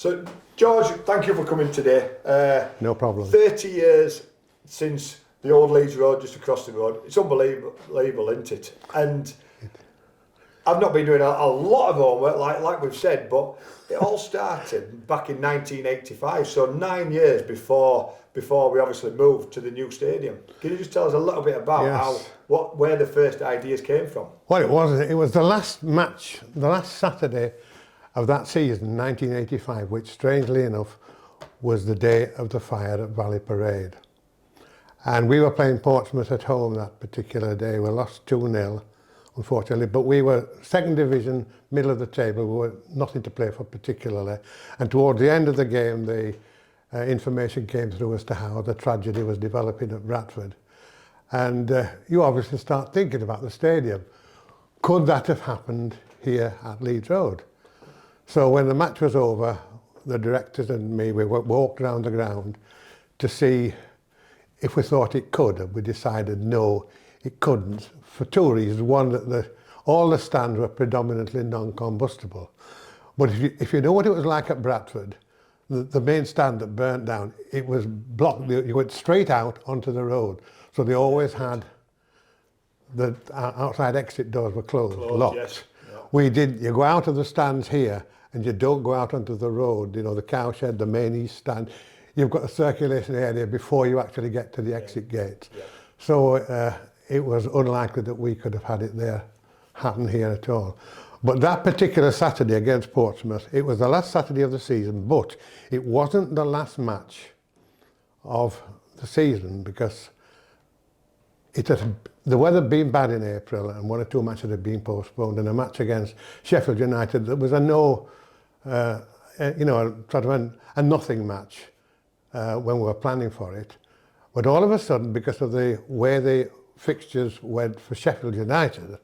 So, George, thank you for coming today. No problem. 30 years since the old Leeds Road, just across the road. It's unbelievable, isn't it? And I've not been doing a lot of homework, like we've said, but it all started back in 1985, so 9 years before we obviously moved to the new stadium. Can you just tell us a little bit about where the first ideas came from? Well, it was the last match, the last Saturday of that season, 1985, which strangely enough was the day of the fire at Valley Parade. And we were playing Portsmouth at home that particular day. We lost 2-0, unfortunately, but we were second division, middle of the table. We were nothing to play for particularly. And towards the end of the game, the information came through as to how the tragedy was developing at Bradford. And you obviously start thinking about the stadium. Could that have happened here at Leeds Road? So when the match was over, the directors and me, we walked around the ground to see if we thought it could, and we decided no, it couldn't, for two reasons. One, that all the stands were predominantly non-combustible. But if you know what it was like at Bradford, the main stand that burnt down, it was blocked. You went straight out onto the road. So they always had the outside exit doors were closed, locked. Yes. Yeah. We didn't. You go out of the stands here and you don't go out onto the road, you know, the cowshed, the main east stand. You've got a circulation area before you actually get to the exit gate. Yeah. So it was unlikely that we could have had it there happen here at all. But that particular Saturday against Portsmouth, it was the last Saturday of the season, but it wasn't the last match of the season because the weather had been bad in April and one or two matches had been postponed, and a match against Sheffield United, there was a sort of a nothing match when we were planning for it. But all of a sudden, because of the way the fixtures went for Sheffield United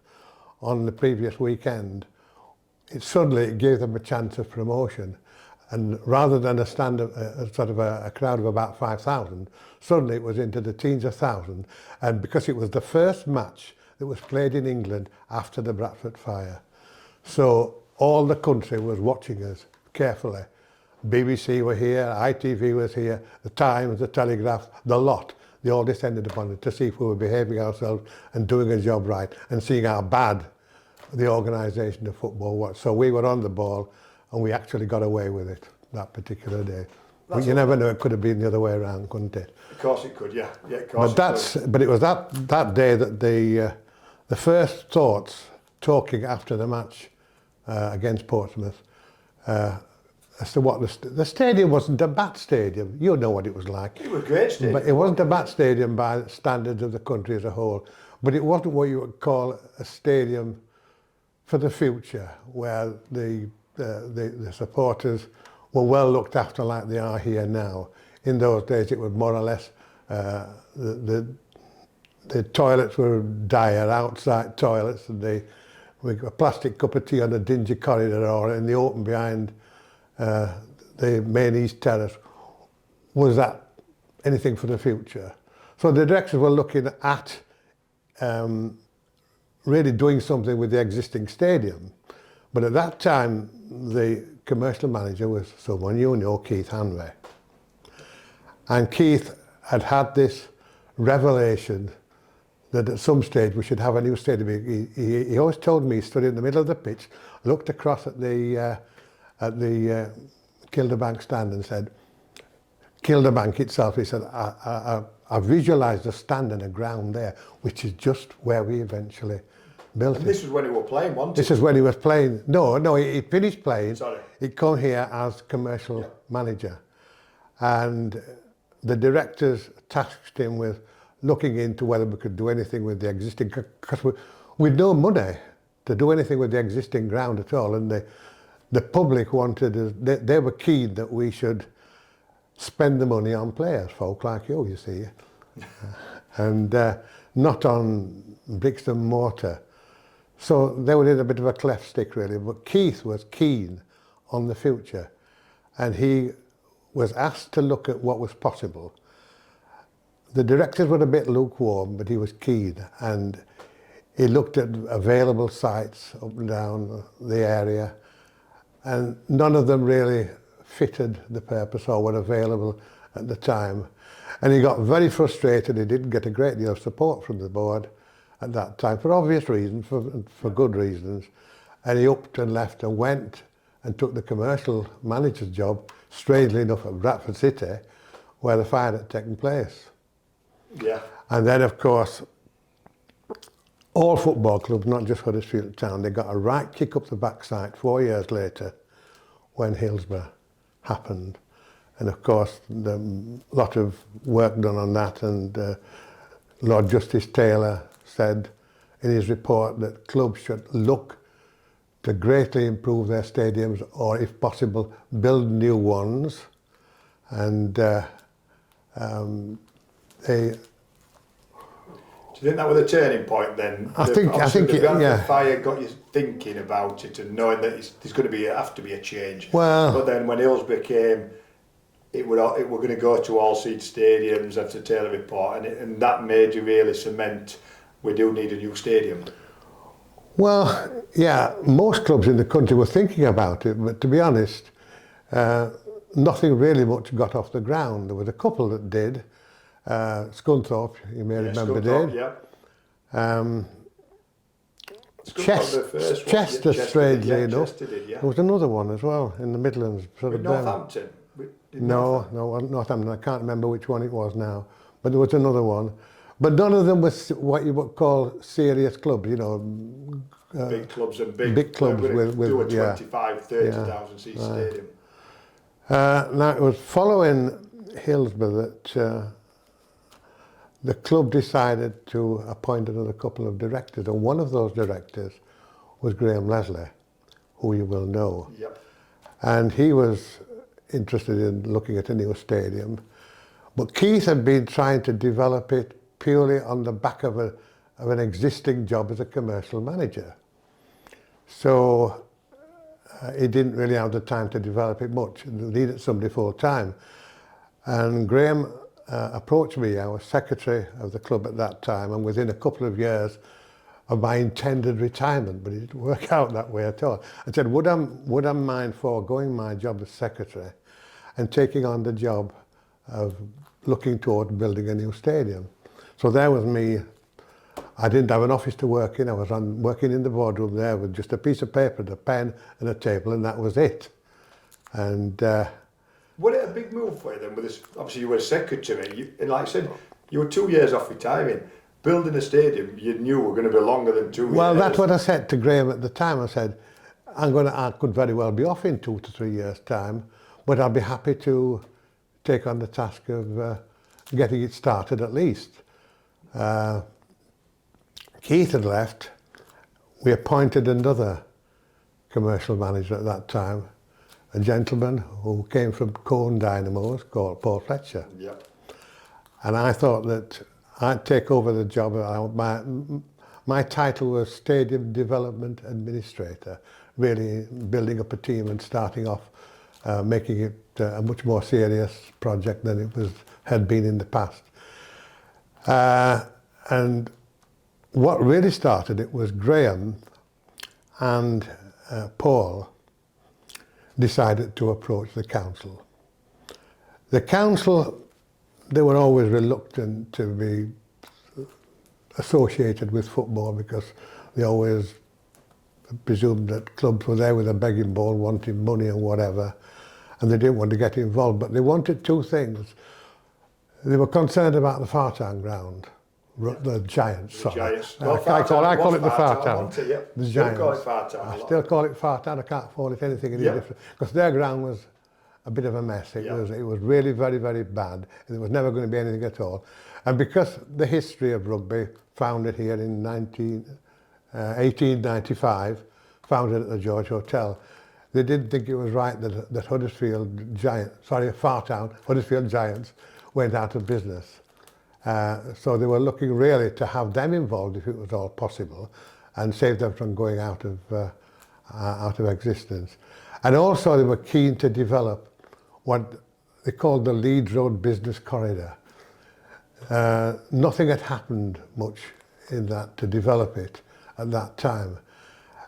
on the previous weekend, it suddenly gave them a chance of promotion. And rather than a crowd of about 5,000, suddenly it was into the teens of thousands. And because it was the first match that was played in England after the Bradford fire. So all the country was watching us carefully. BBC were here, ITV was here, the Times, the Telegraph, the lot. They all descended upon it to see if we were behaving ourselves and doing a job right and seeing how bad the organisation of football was. So we were on the ball and we actually got away with it that particular day. But you never know, it could have been the other way around, couldn't it? Of course it could, yeah. Of course but it was that day that the first thoughts, talking after the match against Portsmouth, as to what the stadium wasn't a bad stadium. You know what it was like. It was a great stadium. But it wasn't a bad stadium by standards of the country as a whole. But it wasn't what you would call a stadium for the future, where the supporters were well looked after like they are here now. In those days, it was more or less the toilets were dire, outside toilets, and we got a plastic cup of tea on a dingy corridor or in the open behind the main east terrace. Was that anything for the future? So the directors were looking at really doing something with the existing stadium. But at that time, the commercial manager was someone you know, Keith Hanway. And Keith had this revelation that at some stage we should have a new stadium. He always told me, he stood in the middle of the pitch, looked across at the Kilderbank stand and said, Kilderbank itself, he said, I visualised a stand and a ground there, which is just where we eventually built it. This was when he was playing, wasn't it? This is when he was playing. No, he finished playing. Sorry. He'd come here as commercial manager. And the directors tasked him with looking into whether we could do anything with the existing, because we'd no money to do anything with the existing ground at all. And the public wanted, they were keen that we should spend the money on players, folk like you see. And not on bricks and mortar. So they were in a bit of a cleft stick really, but Keith was keen on the future and he was asked to look at what was possible. The directors were a bit lukewarm, but he was keen and he looked at available sites up and down the area and none of them really fitted the purpose or were available at the time. And he got very frustrated. He didn't get a great deal of support from the board at that time, for obvious reasons, for good reasons. And he upped and left and went and took the commercial manager's job, strangely enough, at Bradford City, where the fire had taken place. Yeah. And then, of course, all football clubs, not just Huddersfield Town, they got a right kick up the backside 4 years later when Hillsborough happened. And of course, a lot of work done on that, and Lord Justice Taylor said in his report that clubs should look to greatly improve their stadiums, or if possible, build new ones. And they... Do you think that was a turning point then? I think the fire got you thinking about it and knowing that there's going to have to be a change. Well, but then when Hillsborough came, it were going to go to all seed stadiums after Taylor report, and that made you really cement we do need a new stadium. Well, yeah, most clubs in the country were thinking about it, but to be honest, nothing really much got off the ground. There was a couple that did. Scunthorpe, you may remember, did. Yeah. Chester, strangely enough. Chester did, yeah. There was another one as well in the Midlands. With Northampton? No, Northampton. I can't remember which one it was now, but there was another one. But none of them was what you would call serious clubs, you know. Big clubs and big clubs with do a 25, 30,000 seat stadium. Now it was following Hillsborough that the club decided to appoint another couple of directors, and one of those directors was Graham Leslie, who you will know. Yep. And he was interested in looking at a new stadium, but Keith had been trying to develop it purely on the back of an existing job as a commercial manager. So he didn't really have the time to develop it much. He needed somebody full time. And Graham approached me. I was secretary of the club at that time, and within a couple of years of my intended retirement, but it didn't work out that way at all. I said, would I mind foregoing my job as secretary and taking on the job of looking toward building a new stadium? So there was me. I didn't have an office to work in. I was working in the boardroom there with just a piece of paper, and a pen and a table, and that was it. And was it a big move for you then? With this, obviously you were a secretary, and like I said, you were 2 years off retiring. Building a stadium, you knew were going to be longer than 2 years. Well, that's what I said to Graham at the time. I said, I could very well be off in 2 to 3 years' time, but I'll be happy to take on the task of getting it started at least. Keith had left. We appointed another commercial manager at that time, a gentleman who came from Cone Dynamos called Paul Fletcher. Yep. And I thought that I'd take over the job. My title was Stadium Development Administrator, really building up a team and starting off, making it a much more serious project than it had been in the past. And what really started it was Graham and Paul decided to approach the council. The council, they were always reluctant to be associated with football because they always presumed that clubs were there with a begging bowl wanting money and whatever, and they didn't want to get involved. But they wanted two things. They were concerned about the Fartown ground, the Giants, sorry. Giants. I call it the Fartown. The Giants. Call it Fartown. I still call it Fartown. I can't call it anything any different because their ground was a bit of a mess. It was really very, very bad, and there was never going to be anything at all. And because the history of rugby, founded here in 1895, founded at the George Hotel, they didn't think it was right that Huddersfield Giants went out of business. So they were looking really to have them involved if it was all possible and save them from going out of existence. And also they were keen to develop what they called the Leeds Road business corridor. Nothing had happened much in that to develop it at that time.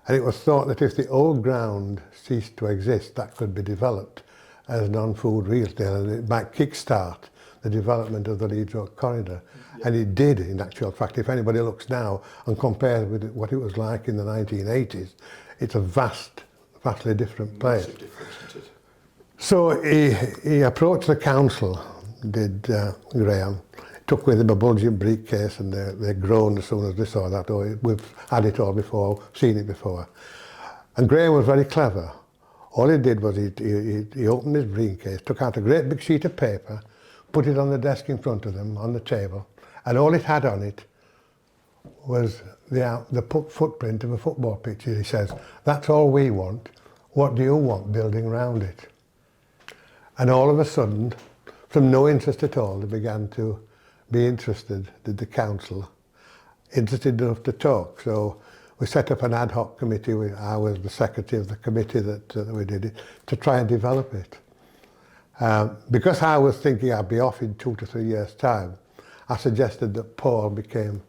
And it was thought that if the old ground ceased to exist, that could be developed as non-food retail, and it might kickstart the development of the Leeds Road corridor. Yeah. And it did, in actual fact. If anybody looks now and compares with what it was like in the 1980s, it's a vastly different place. Massive difference, isn't it? So he approached the council, did Graham, took with him a bulging briefcase, and they groaned as soon as they saw that. Oh, we've had it all before, seen it before. And Graham was very clever. All he did was he opened his briefcase, took out a great big sheet of paper, put it on the desk in front of them, on the table, and all it had on it was the footprint of a football pitch. He says, that's all we want. What do you want building around it? And all of a sudden, from no interest at all, they began to be interested, did the council, interested enough to talk. So we set up an ad hoc committee. I was the secretary of the committee that we did it, to try and develop it. Because I was thinking I'd be off in 2 to 3 years' time, I suggested that Paul became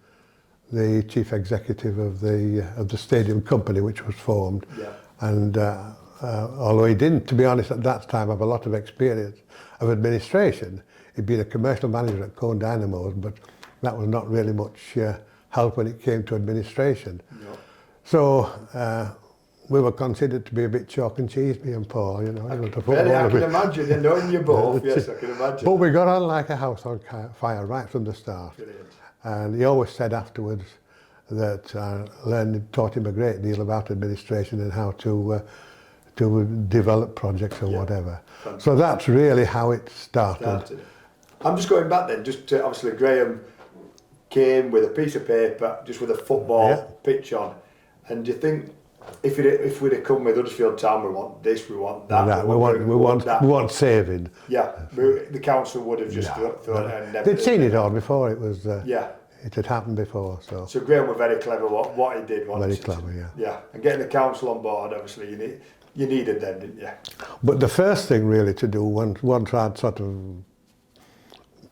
the chief executive of the stadium company, which was formed. Yeah. And although he didn't, to be honest, at that time have a lot of experience of administration, he'd been a commercial manager at Cone Dynamos, but that was not really much help when it came to administration. No. So we were considered to be a bit chalk and cheese, me and Paul, you know. I can imagine, and knowing you both, yes, I can imagine. But we got on like a house on fire right from the start. Brilliant. And he always said afterwards that taught him a great deal about administration and how to develop projects or whatever. Fantastic. So that's really how it started. I'm just going back then, just to, obviously Graham came with a piece of paper, just with a football pitch on. And do you think if we'd have come with Huddersfield Town, we want this, we want that, we want saving. Yeah, the council would have just thought and never. They'd seen it all before. It was it had happened before. So Graham was very clever. What he did. Very clever, yeah. Yeah, and getting the council on board, obviously, you needed then, didn't you? But the first thing really to do, once I'd sort of,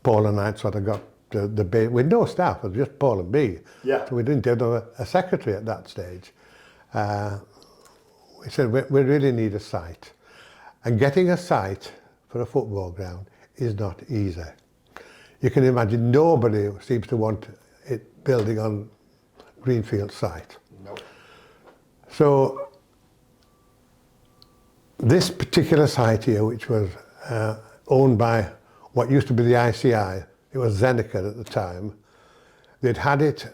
Paul and I'd sort of got the base, with no staff, it was just Paul and me. Yeah. So we didn't have a secretary at that stage. We said, we really need a site. And getting a site for a football ground is not easy. You can imagine nobody seems to want it building on greenfield site. No. So this particular site here, which was owned by what used to be the ICI, it was Zenica at the time, they'd had it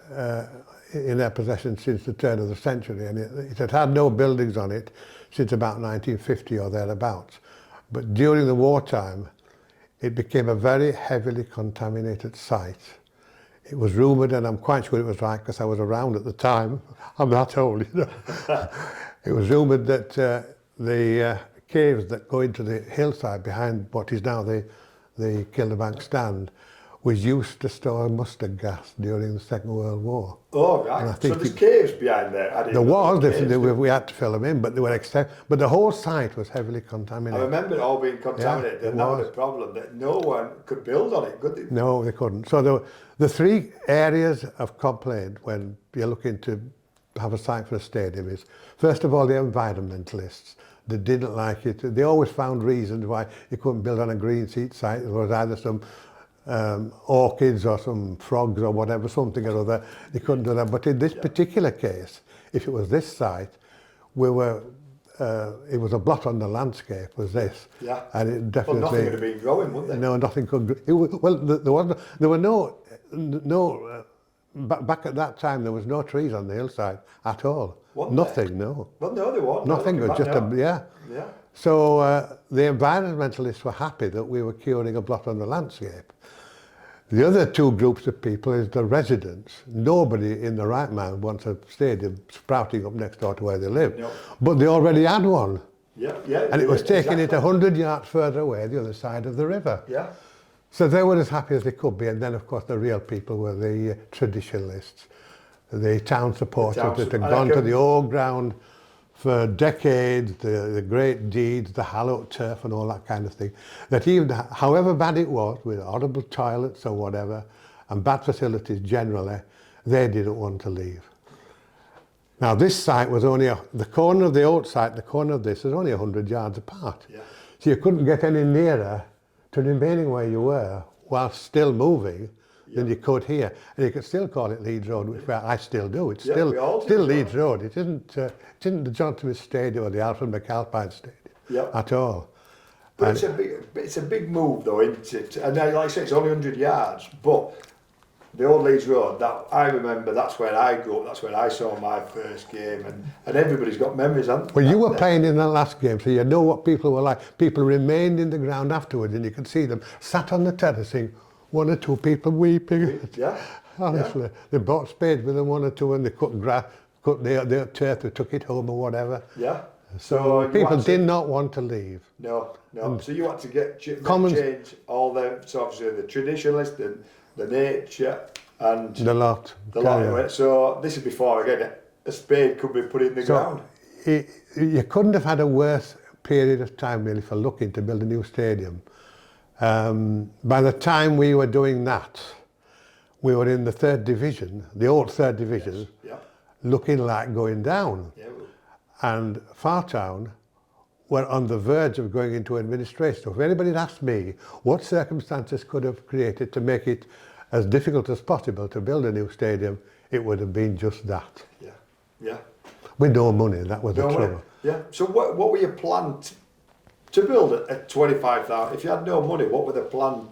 in their possession since the turn of the century, and it had had no buildings on it since about 1950 or thereabouts. But during the wartime, it became a very heavily contaminated site. It was rumoured, and I'm quite sure it was right because I was around at the time, I'm that old, you know. It was rumoured that the caves that go into the hillside behind what is now the Kilderbank stand was used to store mustard gas during the Second World War. Oh, right. So there's caves behind there? There was, we had to fill them in, but they were but the whole site was heavily contaminated. I remember it all being contaminated, and that was a problem, that no one could build on it, could they? No, they couldn't. So the three areas of complaint when you're looking to have a site for a stadium is, first of all, the environmentalists. They didn't like it. They always found reasons why you couldn't build on a green seat site. There was either some orchids or some frogs or whatever, something or other. They couldn't do that. But in this particular case, if it was this site, it was a blot on the landscape, was this. Yeah. And it definitely... Well, nothing would have been growing, would there? No, nothing could... there were no... Back at that time, there was no trees on the hillside at all. Nothing, no. Well, no, there wasn't. Nothing, was just Yeah. So the environmentalists were happy that we were curing a blot on the landscape. The other two groups of people is the residents. Nobody in the right mind wants a stadium sprouting up next door to where they live. No. But they already had one. Yeah. And it was taking it 100 yards further away, the other side of the river. Yeah. So they were as happy as they could be. And then, of course, the real people were the traditionalists, the town supporters that had gone to the old ground for decades, the great deeds, the hallowed turf and all that kind of thing, that even, however bad it was, with horrible toilets or whatever, and bad facilities generally, they didn't want to leave. Now this site was only, the corner of the old site, the corner of this, is only 100 yards apart. Yeah. So you couldn't get any nearer to remaining where you were while still moving than you could here. And you could still call it Leeds Road, which I still do. It's still Leeds Road. It isn't the John Smith Stadium or the Alfred McAlpine Stadium at all. But it's a big move though, isn't it? And like I say, it's only 100 yards, but the old Leeds Road, that I remember, that's where I grew up, that's where I saw my first game, and everybody's got memories, haven't they? Well, you were playing in that last game, so you know what people were like. People remained in the ground afterwards, and you could see them sat on the terracing, one or two people weeping. Yeah. Honestly, they brought spades with them, one or two, and they cut grass, cut their turf, they took it home or whatever. Yeah. So people did not want to leave. No. So you had to change all the, so obviously the traditionalist, the nature, and the lot. of it. So this is before, again, a spade could be put in the ground. You couldn't have had a worse period of time really for looking to build a new stadium. By the time we were doing that, we were in the third division, the old third division, looking like going down. Yeah. And Fartown were on the verge of going into administration. So if anybody had asked me what circumstances could have created to make it as difficult as possible to build a new stadium, it would have been just that. Yeah. With no money, that was the trouble. Yeah. So what were your plans to build it at 25,000? If you had no money, what were the plan?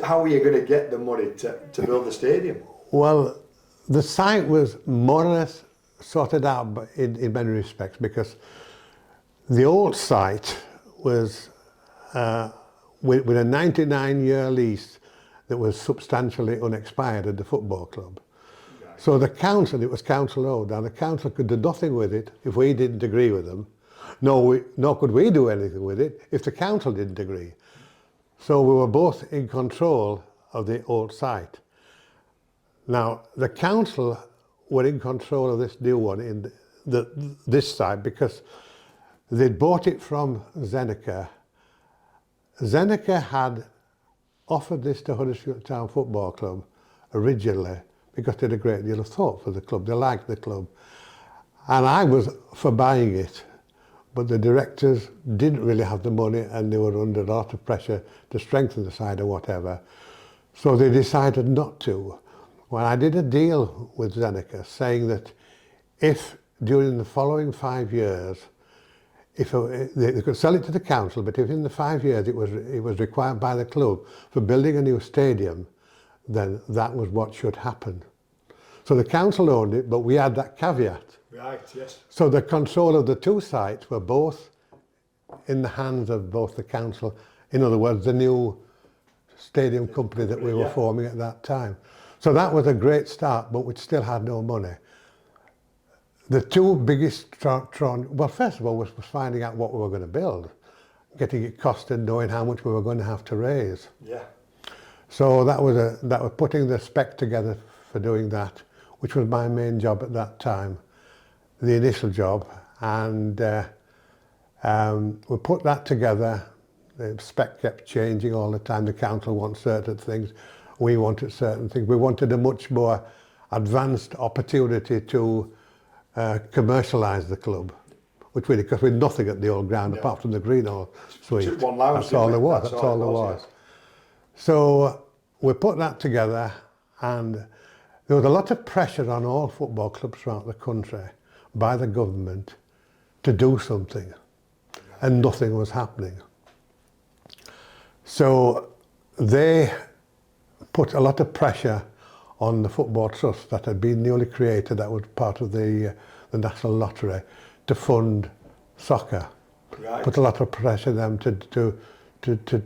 How were you going to get the money to build the stadium? Well, the site was more or less sorted out in many respects, because the old site was with a 99-year lease that was substantially unexpired at the football club. Right. So the council, it was council owned, and the council could do nothing with it if we didn't agree with them. Nor could we do anything with it if the council didn't agree. So we were both in control of the old site. Now, the council were in control of this new one in this site because they'd bought it from Zeneca. Zeneca had offered this to Huddersfield Town Football Club originally because they had a great deal of thought for the club. They liked the club. And I was for buying it, but the directors didn't really have the money and they were under a lot of pressure to strengthen the side or whatever. So they decided not to. Well, I did a deal with Zeneca saying that if during the following 5 years, they could sell it to the council, but if in the 5 years it was required by the club for building a new stadium, then that was what should happen. So the council owned it, but we had that caveat. Right, yes. So the control of the two sites were both in the hands of both the council, in other words, the new stadium company that we were forming at that time. So that was a great start, but we still had no money. The two biggest well, first of all, was finding out what we were going to build, getting it costed, knowing how much we were going to have to raise. Yeah. So that was putting the spec together for doing that, which was my main job at that time, the initial job, and we put that together. The spec kept changing all the time. The council wanted certain things, we wanted certain things. We wanted a much more advanced opportunity to commercialise the club, which really, because we had nothing at the old ground apart from the green hall suite. One lounge, that's all there was. That's all there was. Yeah. So we put that together, and there was a lot of pressure on all football clubs throughout the country by the government to do something, and nothing was happening. So they put a lot of pressure on the Football Trust that had been newly created, that was part of the National Lottery, to fund soccer. Right. Put a lot of pressure on them to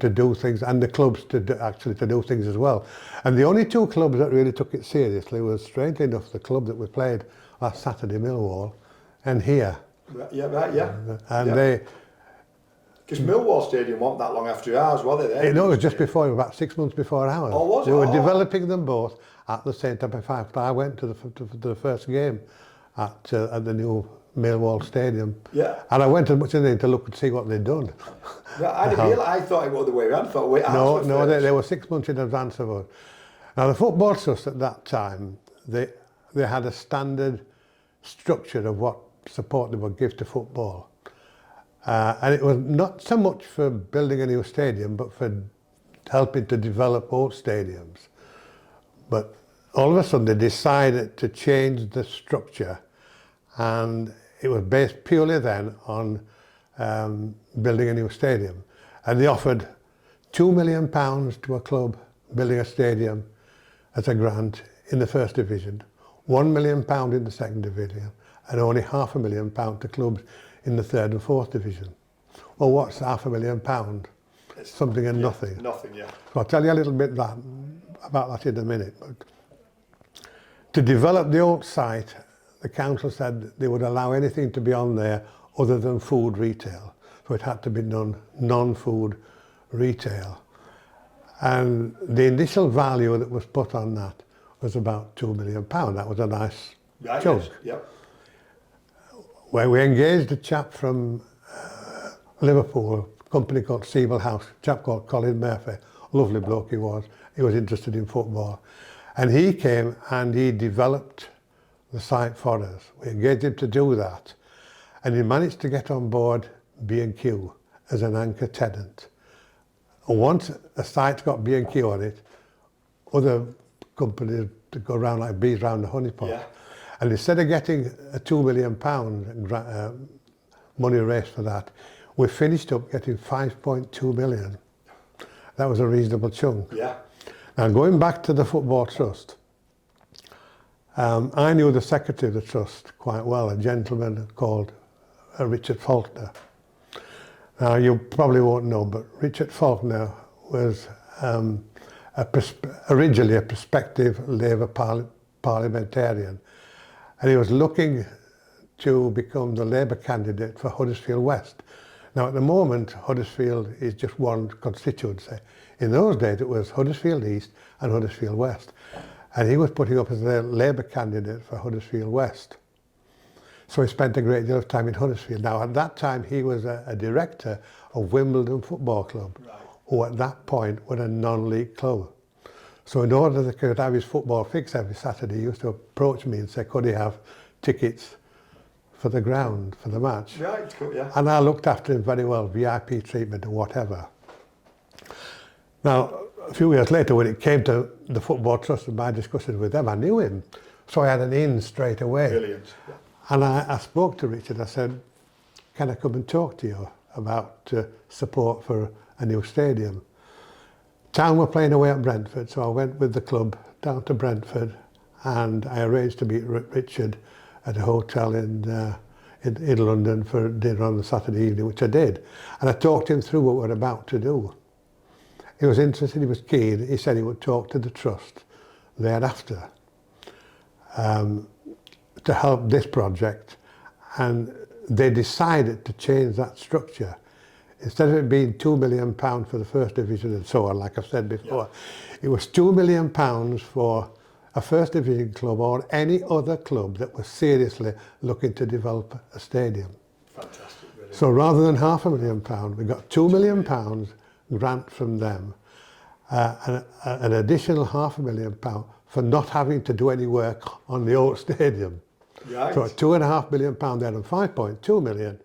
do things, and the clubs to do things as well. And the only two clubs that really took it seriously was, strangely enough, the club that we played last Saturday, Millwall, and here. Yeah, right, yeah. And they... Because Millwall Stadium wasn't that long after ours, were they? No, it was just before, about 6 months before ours. Oh, was it? We were developing them both at the same time. In fact, I went to the first game at the new Millwall Stadium. Yeah. And I went as much as to look and see what they'd done. I didn't realise. I thought it was the way around. No, they were 6 months in advance of us. Now, the Football Trust at that time, they had a standard structure of what support they would give to football. And it was not so much for building a new stadium, but for helping to develop old stadiums. But all of a sudden they decided to change the structure, and it was based purely then on building a new stadium. And they offered £2 million to a club building a stadium as a grant in the first division, £1 million in the second division, and only £500,000 to clubs in the third and fourth division. Well, what's £500,000? It's something and nothing. Nothing, yeah. So I'll tell you a little bit about that in a minute. But to develop the old site, the council said they would allow anything to be on there other than food retail. So it had to be non-food retail. And the initial value that was put on that was about £2 million. That was a nice chunk. Yes, yep. Where we engaged a chap from Liverpool, a company called Siebel House, a chap called Colin Murphy, lovely bloke he was interested in football. And he came and he developed the site for us. We engaged him to do that. And he managed to get on board B&Q as an anchor tenant. And once a site's got B&Q on it, other companies to go around like bees round the honeypot. Yeah. And instead of getting a £2 million money raised for that, we finished up getting 5.2 million. That was a reasonable chunk. Yeah. Now going back to the Football Trust, I knew the secretary of the trust quite well, a gentleman called Richard Faulkner. Now you probably won't know, but Richard Faulkner was originally a prospective Labour parliamentarian, and he was looking to become the Labour candidate for Huddersfield West. Now at the moment, Huddersfield is just one constituency. In those days it was Huddersfield East and Huddersfield West. And he was putting up as the Labour candidate for Huddersfield West. So he spent a great deal of time in Huddersfield. Now at that time he was a director of Wimbledon Football Club, right, who at that point were a non-league club. So in order that he could have his football fix every Saturday, he used to approach me and say, could he have tickets for the ground, for the match? Right, cool, yeah. And I looked after him very well, VIP treatment and whatever. Now, a few years later, when it came to the Football Trust and my discussions with them, I knew him. So I had an in straight away. Brilliant. Yeah. And I spoke to Richard. I said, can I come and talk to you about support for a new stadium? Town were playing away at Brentford, so I went with the club down to Brentford and I arranged to meet Richard at a hotel in London for dinner on the Saturday evening, which I did. And I talked him through what we're about to do. He was interested, he was keen. He said he would talk to the trust thereafter to help this project. And they decided to change that structure. Instead of it being £2 million for the first division and so on, like I've said before, yeah, it was £2 million for a first division club or any other club that was seriously looking to develop a stadium. Fantastic, brilliant. So rather than £500,000, we got £2 million grant from them, and an additional £500,000 for not having to do any work on the old stadium. Right. So £2.5 million there and 5.2 million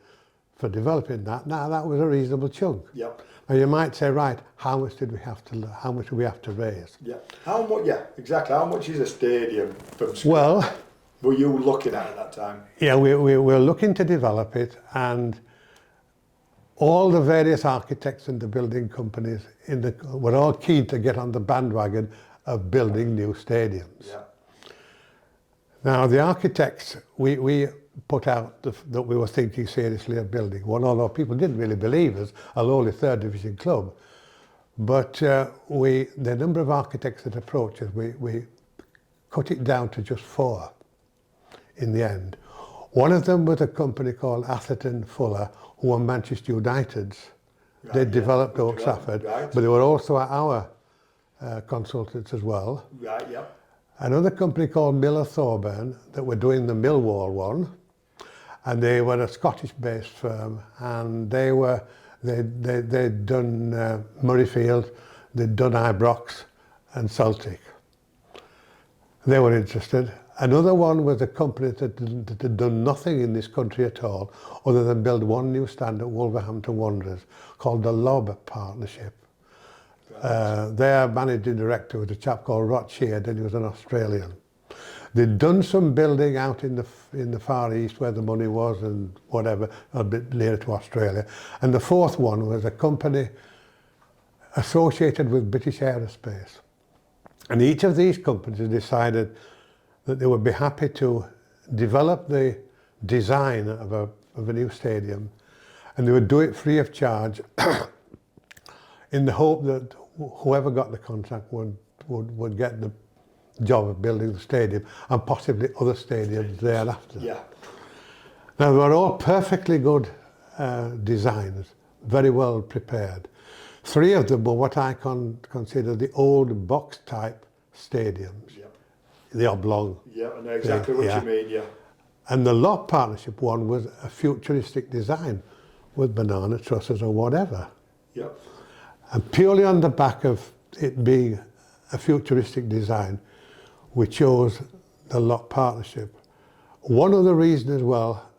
for developing that. Now that was a reasonable chunk. Yep. Now you might say, right, how much do we have to raise? Yeah. How much? Yeah, exactly. How much is a stadium from scratch? Well, were you looking at that time? Yeah, we were looking to develop it, and all the various architects and the building companies were all keen to get on the bandwagon of building new stadiums. Yeah. Now the architects, we put out that we were thinking seriously of building one, although people didn't really believe us, a lowly third division club. But the number of architects that approached us, we cut it down to just 4 in the end. One of them was a company called Atherton Fuller, who were Manchester United's. Right, they developed Old Trafford, right, but they were also our consultants as well. Right, yeah. Another company called Miller Thorburn that were doing the Millwall one, and they were a Scottish-based firm, and they'd done Murrayfield, they'd done Ibrox and Celtic. They were interested, Another one was a company that had done nothing in this country at all other than build one new stand at Wolverhampton Wanderers called the Lob Partnership. Their managing director was a chap called Rot Sheard, and he was an Australian. They'd done some building out in the Far East where the money was and whatever, a bit nearer to Australia. And the fourth one was a company associated with British Aerospace. And each of these companies decided that they would be happy to develop the design of a new stadium, and they would do it free of charge in the hope that whoever got the contract would get the job of building the stadium and possibly other stadiums thereafter. Yeah. Now, they were all perfectly good designs, very well prepared. Three of them were what I consider the old box type stadiums. Yeah. The oblong. Yeah, I know exactly what you mean, yeah. And the Lot Partnership one was a futuristic design with banana trusses or whatever. Yeah. And purely on the back of it being a futuristic design, we chose the Lot Partnership. One other reason as well,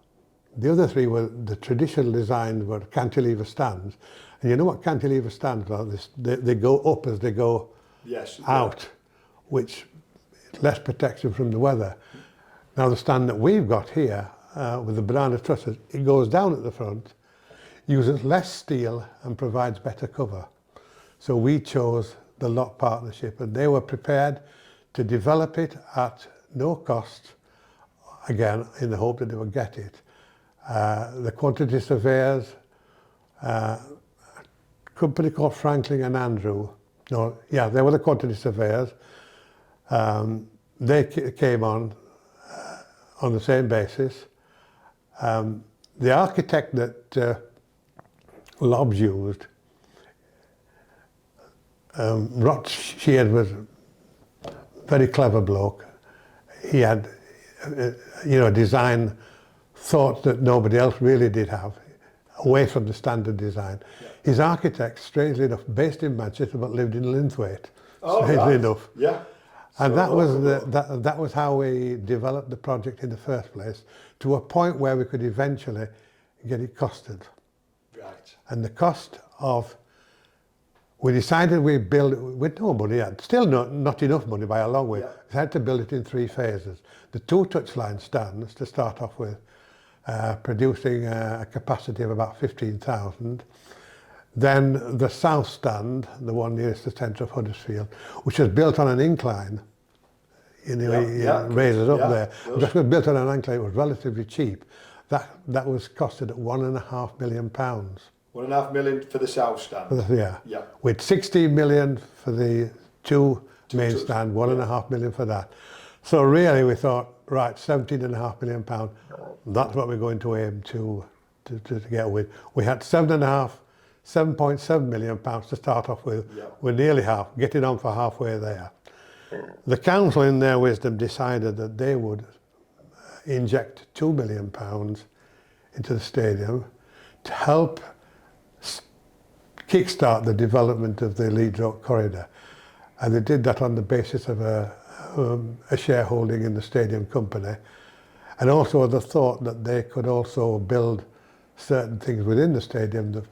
the other three were the traditional designs were cantilever stands. And you know what cantilever stands are? They go up as they go out, which less protection from the weather. Now the stand that we've got here with the banana trusses, it goes down at the front, uses less steel and provides better cover. So we chose the Lot Partnership, and they were prepared to develop it at no cost, again in the hope that they would get it. The quantity surveyors, a company called Franklin and Andrew, they were the quantity surveyors. They came on the same basis. The architect that Lobbs used, Rot Sheard, was a very clever bloke. He had, a design thought that nobody else really did have, away from the standard design. Yeah. His architect, strangely enough, based in Manchester but lived in Linthwaite, strangely enough. Yeah. And that was how we developed the project in the first place, to a point where we could eventually get it costed. Right. And the cost of, we decided we'd build it with no money, still not enough money by a long way. Yeah. We had to build it in 3 phases. The 2 touchline stands to start off with, producing a capacity of about 15,000. Then the south stand, the one nearest the centre of Huddersfield, which was built on an incline, raises up there. Just was built on an incline, it was relatively cheap. That was costed at £1.5 million. £1.5 million for the south stand? Yeah. With 16 million for the two main stand, £1.5 million for that. So really we thought, right, £17.5 million, that's what we're going to aim to get with. We had £7.7 million to start off with. Yeah. We're nearly getting on for halfway there. The council, in their wisdom, decided that they would inject £2 million into the stadium to help kickstart the development of the Leeds Road corridor. And they did that on the basis of a shareholding in the stadium company, and also the thought that they could also build certain things within the stadium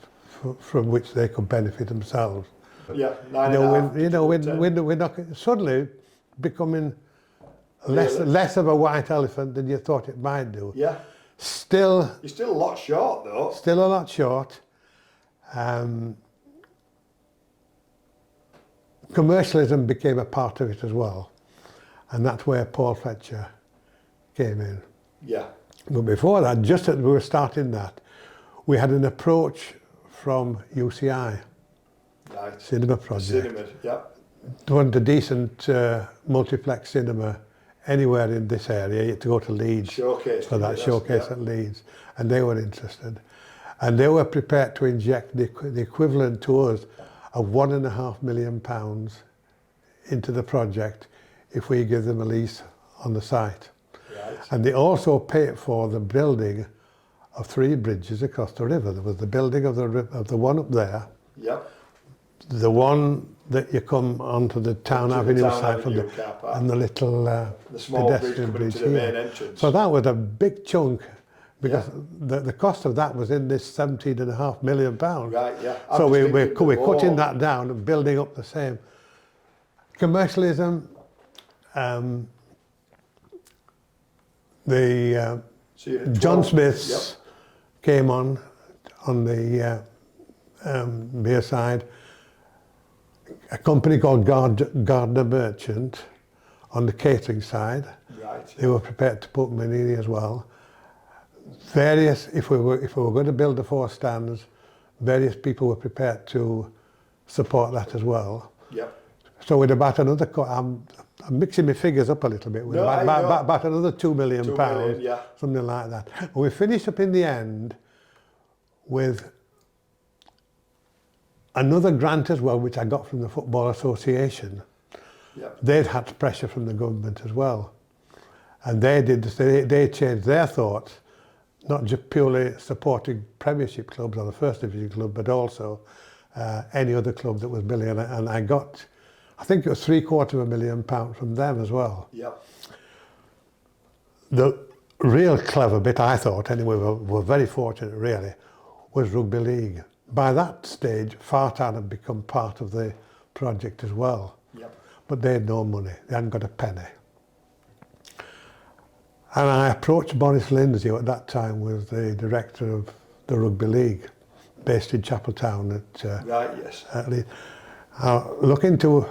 from which they could benefit themselves. Yeah, we're not suddenly becoming less of a white elephant than you thought it might do. Yeah. Still. You're still a lot short, though. Still a lot short. Commercialism became a part of it as well, and that's where Paul Fletcher came in. Yeah. But before that, just as we were starting that, we had an approach from UCI, right. Cinema Project. Cinema, yeah. Wanted a decent multiplex cinema anywhere in this area. You had to go to Leeds for that showcase at Leeds, and they were interested. And they were prepared to inject the equivalent to us of £1.5 million into the project if we give them a lease on the site. Right. And they also paid for the building of 3 bridges across the river. There was the building of the one up there. Yep. the one that you come onto the Town Onto the Avenue Town side from Avenue the, car park. and the little The small bridge pedestrian coming bridge to the main here. entrance. So that was a big chunk, because Yeah. the cost of that was in this £17.5 million. Right, yeah. So we're before. cutting that down and building up the same. Commercialism, So you had John 12. Smith's came on the beer side. A company called Gardner Merchant on the catering side. Yep. Right. They were prepared to put money in as well. Various, if we were going to build the 4 stands, various people were prepared to support that as well. Yep. So with about another, I'm mixing my figures up a little bit, with about another £2 million, £2 million, yeah. something like that. And we finished up in the end with another grant as well, which I got from the Football Association. Yep. They'd had pressure from the government as well. And they changed their thoughts, not just purely supporting Premiership clubs or the First Division club, but also any other club that was building. And I got, I think it was £750,000 from them as well. Yep. The real clever bit, I thought, anyway, we're very fortunate really, was Rugby League. By that stage, Fartown had become part of the project as well. Yep. But they had no money, they hadn't got a penny. And I approached Boris Lindsay, who at that time was the director of the Rugby League, based in Chapeltown Right, yes. at Leeds. Looking to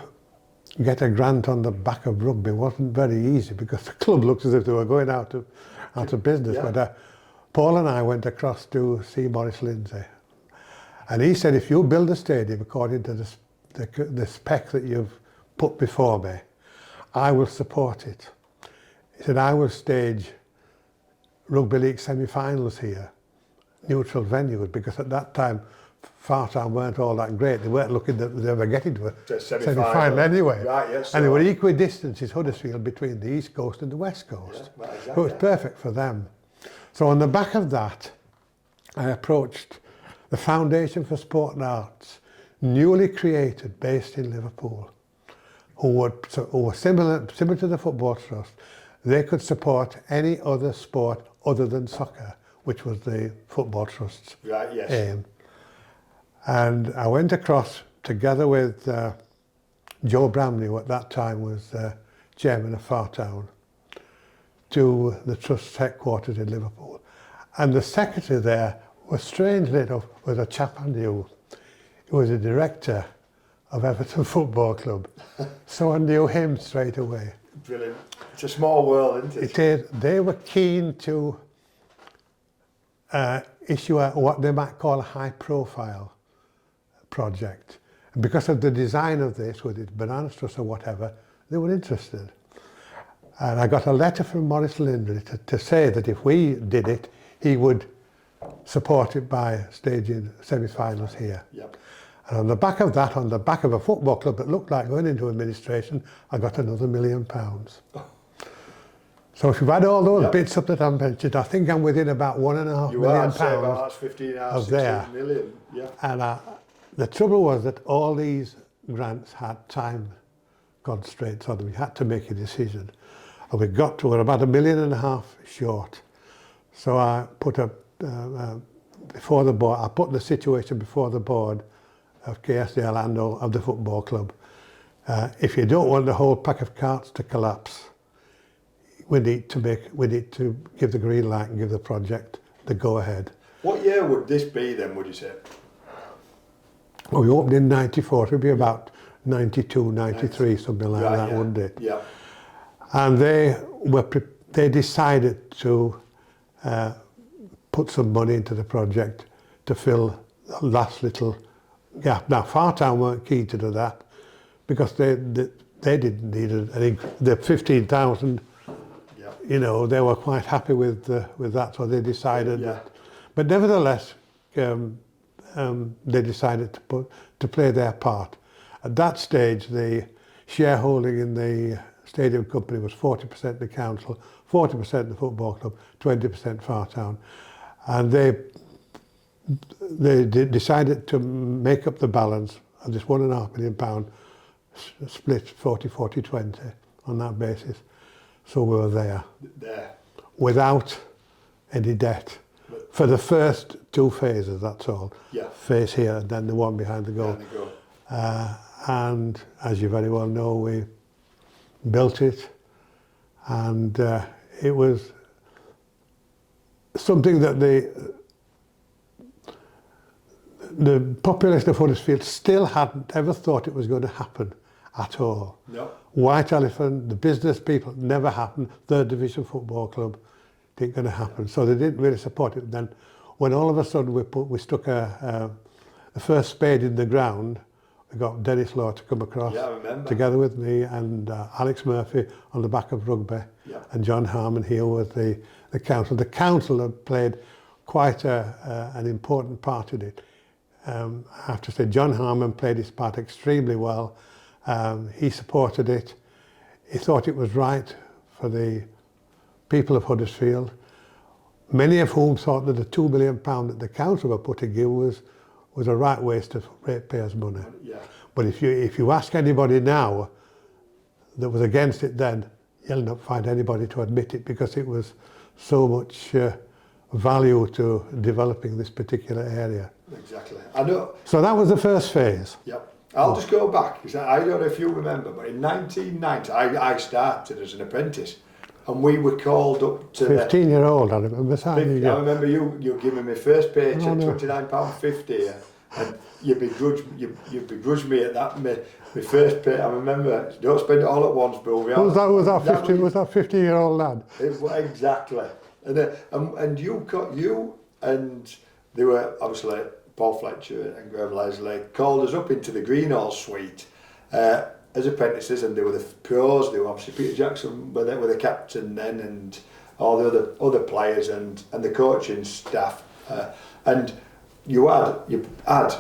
get a grant on the back of rugby wasn't very easy, because the club looked as if they were going out of business. Yeah. But Paul and I went across to see Boris Lindsay. And he said, if you build a stadium according to the spec that you've put before me, I will support it. He said, I will stage Rugby League semi-finals here, neutral venues, because at that time, Fartown weren't all that great. They weren't looking that they were getting to a semi-final anyway. Right, yes. And there were equidistances, Huddersfield, between the East Coast and the West Coast. Yeah, right, exactly. So it was perfect for them. So on the back of that, I approached the Foundation for Sport and Arts, newly created, based in Liverpool, who were similar to the Football Trust. They could support any other sport other than soccer, which was the Football Trust's Right, yes. aim. And I went across together with Joe Bramley, who at that time was chairman of Fartown, to the Trust's headquarters in Liverpool. And the secretary there was, strangely enough, was a chap I knew. He was a director of Everton Football Club. So I knew him straight away. Brilliant. It's a small world, isn't it? It is. They were keen to issue what they might call a high-profile project. And because of the design of this, with its banana truss or whatever, they were interested. And I got a letter from Maurice Lindley to say that if we did it, he would support it by staging semi-finals here. Yep. And on the back of that, on the back of a football club that looked like going into administration, I got another £1 million. So if you've had all those bits up that I mentioned, I think I'm within about £1.5 million that's 15 of 16 there. million. Yeah. And the trouble was that all these grants had time constraints on them. You had to make a decision. And we're about £1.5 million short. So I put before the board, I put the situation before the board of KSDL and of the football club. If you don't want the whole pack of cards to collapse, we need to give the green light and give the project the go ahead. What year would this be then, would you say? Well, we opened in 94, it would be about 92, 93, something like that, yeah. wouldn't it? Yeah. And they decided to put some money into the project to fill the last little gap. Now, Fartown weren't keen to do that because they didn't need the 15,000. Yeah. You know, they were quite happy with that, so they decided Yeah. that. But nevertheless, they decided to play their part. At that stage, the shareholding in the stadium company was 40% the council, 40% the football club, 20% Fartown. And they decided to make up the balance of this £1.5 million split 40-40-20 on that basis. So we were there without any debt for the first 2 phases, that's all. Yeah. Phase here and then the one behind the goal. And as you very well know, we built it, and it was something that the population of Huddersfield still hadn't ever thought it was going to happen at all. No. White Elephant, the business people, never happened. Third Division Football Club, didn't going to happen. So they didn't really support it. Then when all of a sudden we stuck the first spade in the ground, we got Dennis Law to come across together with me and Alex Murphy on the back of Rugby, and John Harmon here with the council. The council had played quite an important part in it. I have to say John Harmon played his part extremely well. He supported it. He thought it was right for the people of Huddersfield, many of whom thought that the £2 million that the council were putting in was a right waste of ratepayers' money. Yeah. But if you ask anybody now that was against it then, you'll not find anybody to admit it, because it was so much value to developing this particular area. Exactly. I know. So that was the first phase. Yep. I'll just go back, because I don't know if you remember, but in 1990 I started as an apprentice, and we were called up to 15-year-old, I remember. I remember you giving me first paycheck, £29.50, and you begrudged me at that, my first pay. I remember, don't spend it all at once, Bill. Was that 15-year-old lad? Exactly. And you and they were obviously Paul Fletcher and Graham Leslie called us up into the Greenhall suite as apprentices, and they were the pros. They were obviously Peter Jackson were the captain then, and all the other players and the coaching staff. And you had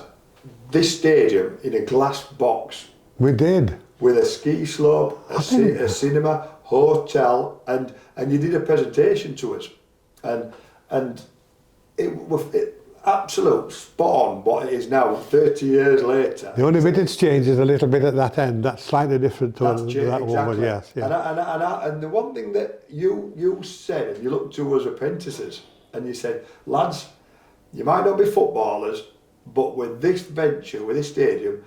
this stadium in a glass box. We did. With a ski slope, a cinema, hotel, and you did a presentation to us, and it was absolute spot on what it is now, 30 years later. The only bit it's changed is a little bit at that end. That's slightly different to that exactly. one, yes. Yeah. And the one thing that you said, and you looked to us apprentices, and you said, lads, you might not be footballers, but with this venture, with this stadium,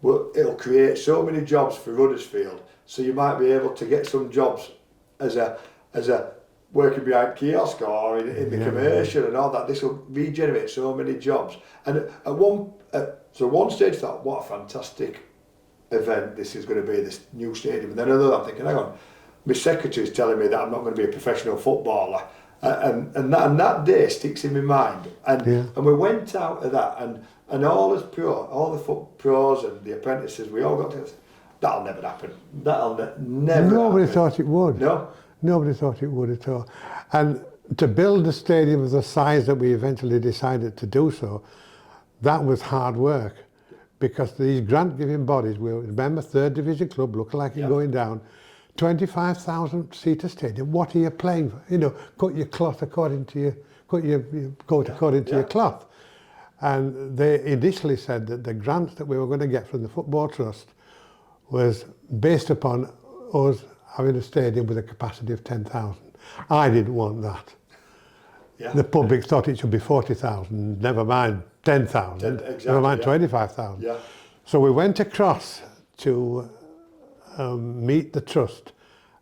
it'll create so many jobs for Huddersfield. So you might be able to get some jobs as a working behind kiosk or in the commercial and all that. This will regenerate so many jobs. And at one stage, I thought, what a fantastic event this is going to be, this new stadium. And then another, I'm thinking, hang on, my secretary's telling me that I'm not going to be a professional footballer. And that day sticks in my mind. And we went out of that, and all the foot pros and the apprentices, we all got to, that'll never happen. That'll never happen. Nobody thought it would. No. Nobody thought it would at all. And to build the stadium of the size that we eventually decided to do so, that was hard work, because these grant-giving bodies, we remember Third Division Club, looking like you're going down, 25,000-seater stadium, what are you playing for? You know, cut your cloth according to your, according to your cloth. And they initially said that the grant that we were going to get from the Football Trust was based upon us having a stadium with a capacity of 10,000. I didn't want that. Yeah. The public thought it should be 40,000, never mind 10,000, exactly, never mind 25,000. Yeah. So we went across to meet the trust.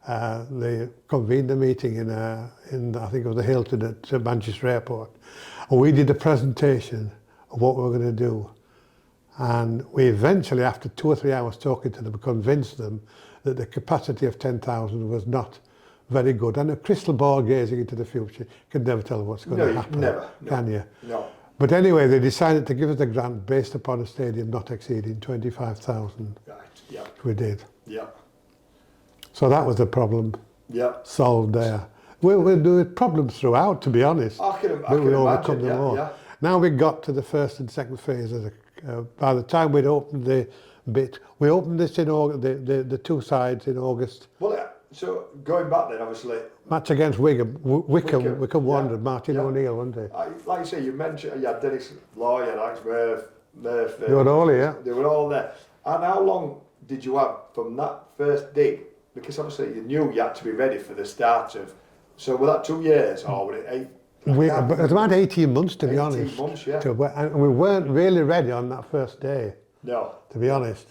They convened a meeting in I think it was the Hilton at Manchester Airport. And we did a presentation of what we were going to do. And we eventually, after 2 or 3 hours talking to them, convinced them that the capacity of 10,000 was not very good. And a crystal ball gazing into the future, you can never tell what's going to happen. Can you? No. But anyway, they decided to give us the grant based upon a stadium not exceeding 25,000. Right, yeah. We did. Yeah. So that was the problem solved there. We're doing problems throughout, to be honest. I can overcome them all. Yeah. Now we got to the first and second phase. By the time we'd opened the bit, we opened this in August, the 2 sides in August. Well, so going back then, obviously. Match against Wickham Wanderers, Martin O'Neill, wasn't it? Like you say, you mentioned you had Dennis Law, you had Alex Murph, Murphy. They were all here. They were all there. And how long did you have from that first day? Because obviously you knew you had to be ready for the start of. So was that 2 years or was it 8? It was about 18 months, to be honest. 18 months, yeah. And we weren't really ready on that first day. No. To be honest.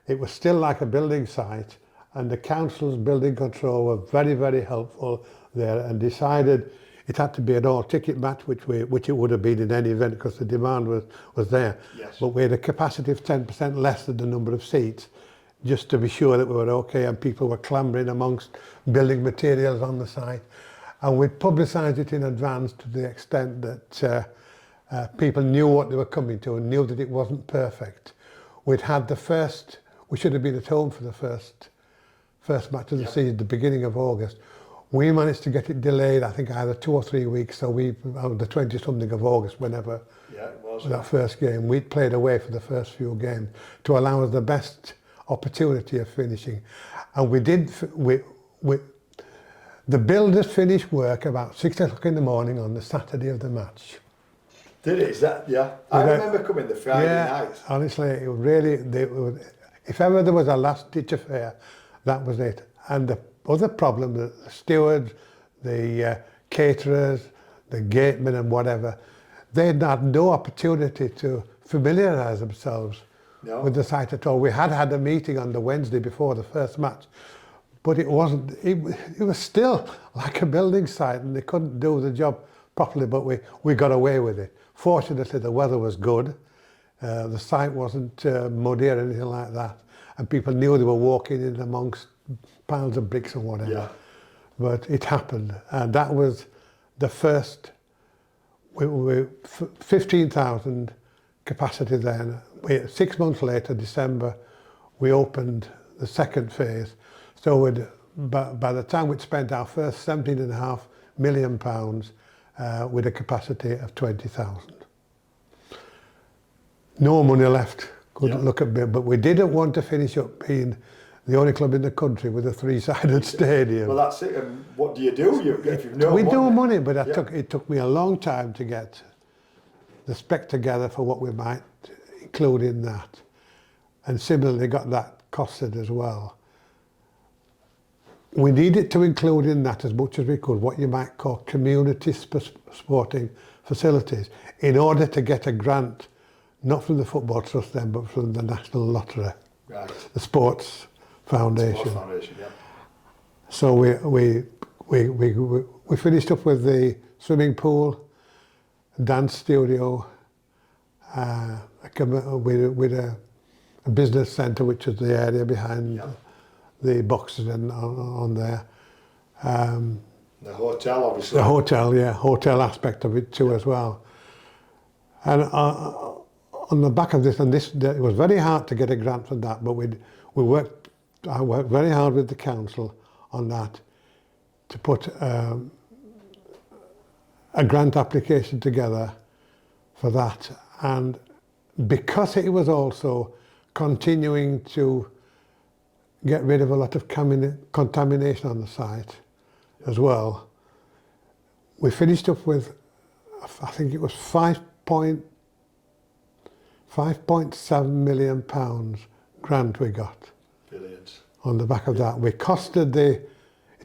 It was still like a building site, and the council's building control were very, very helpful there and decided it had to be an all-ticket match, which it would have been in any event because the demand was there. Yes. But we had a capacity of 10% less than the number of seats, just to be sure that we were okay, and people were clambering amongst building materials on the site. And we'd publicised it in advance to the extent that people knew what they were coming to and knew that it wasn't perfect. We'd had we should have been at home for the first match of the season, the beginning of August. We managed to get it delayed, I think either 2 or 3 weeks, so the 20-something of August, whenever it was that first game. We'd played away for the first few games to allow us the best opportunity of finishing. And the builders finished work about 6 o'clock in the morning on the Saturday of the match. Did it? Is that, yeah? I remember coming the Friday night. Honestly, it really, if ever there was a last-ditch affair, that was it. And the other problem, the stewards, the caterers, the gatemen and whatever, they had no opportunity to familiarise themselves with the site at all. We had a meeting on the Wednesday before the first match, but it wasn't, it was still like a building site and they couldn't do the job properly, but we got away with it. Fortunately, the weather was good. The site wasn't muddy or anything like that. And people knew they were walking in amongst piles of bricks and whatever. Yeah. But it happened. And that was the first, 15,000 capacity then. 6 months later, December, we opened the second phase. So by the time we'd spent our first £17.5 million, with a capacity of 20,000. No money left, couldn't look at it, but we didn't want to finish up being the only club in the country with a three-sided stadium. Well, that's it. And what do you do? If you've no we money? do money, but it took me a long time to get the spec together for what we might include in that. And similarly got that costed as well. We needed to include in that as much as we could what you might call community sporting facilities in order to get a grant, not from the Football Trust then, but from the National Lottery, the Sports Foundation. Sports Foundation, yeah. So we finished up with the swimming pool, dance studio, with a business centre, which is the area behind the boxes and on there. The hotel, obviously. The hotel, hotel aspect of it too as well. And on the back of this, it was very hard to get a grant for that, but I worked very hard with the council on that to put a grant application together for that. And because it was also continuing to get rid of a lot of contamination on the site as well, we finished up with, I think it was £5.7 million grant we got. Brilliant. On the back of that. We costed it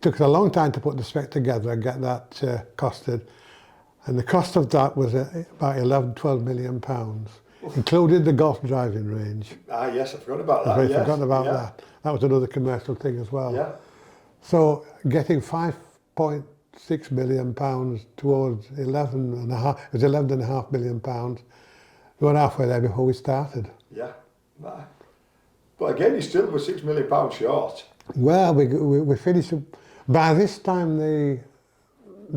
took us a long time to put the spec together and get that costed. And the cost of that was about 11-12 million pounds, including the golf driving range. Ah, yes, I forgot about that. I forgot about that. That was another commercial thing as well. Yeah. So getting £5.6 million towards 11.5, it was 11.5 million pounds. We were halfway there before we started. Yeah. But again, you still were £6 million short. Well, we finished. By this time, the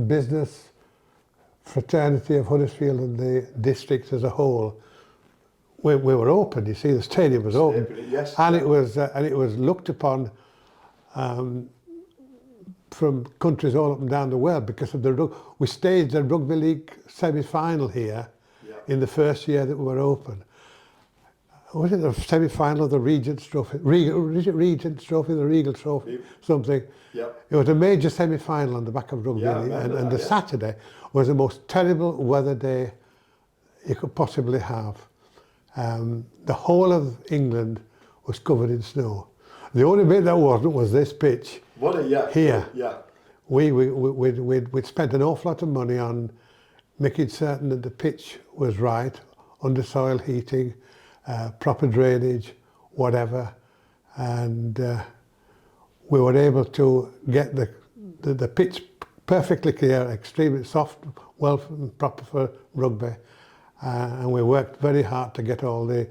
business fraternity of Huddersfield and the district as a whole, we were open. You see, the stadium was open, yes, and it was looked upon from countries all up and down the world because of we staged a rugby league semi-final here in the first year that we were open. Was it the semi-final of the Regent's Trophy? Was it Regent's Trophy, the Regal Trophy, something? Yeah. It was a major semi-final on the back of rugby, and the Saturday was the most terrible weather day you could possibly have. the whole of England was covered in snow. The only bit that wasn't was this pitch. What? Yeah. Here. Yeah. We'd spent an awful lot of money on making certain that the pitch was right, under soil heating, proper drainage, whatever, and we were able to get the pitch perfectly clear, extremely soft, well proper for rugby, and we worked very hard to get all the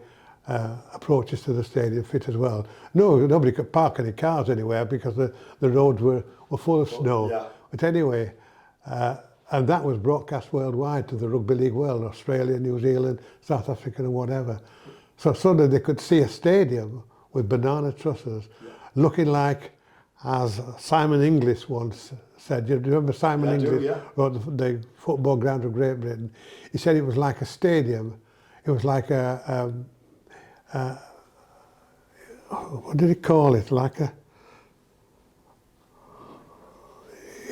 approaches to the stadium fit as well. No, nobody could park any cars anywhere because the roads were full of snow. Yeah. But anyway, and that was broadcast worldwide to the Rugby League world, Australia, New Zealand, South Africa and whatever. So suddenly they could see a stadium with banana trusses looking like, as Simon Inglis once said, you remember Simon Inglis wrote the football ground of Great Britain? He said it was like a stadium. It was like what did he call it?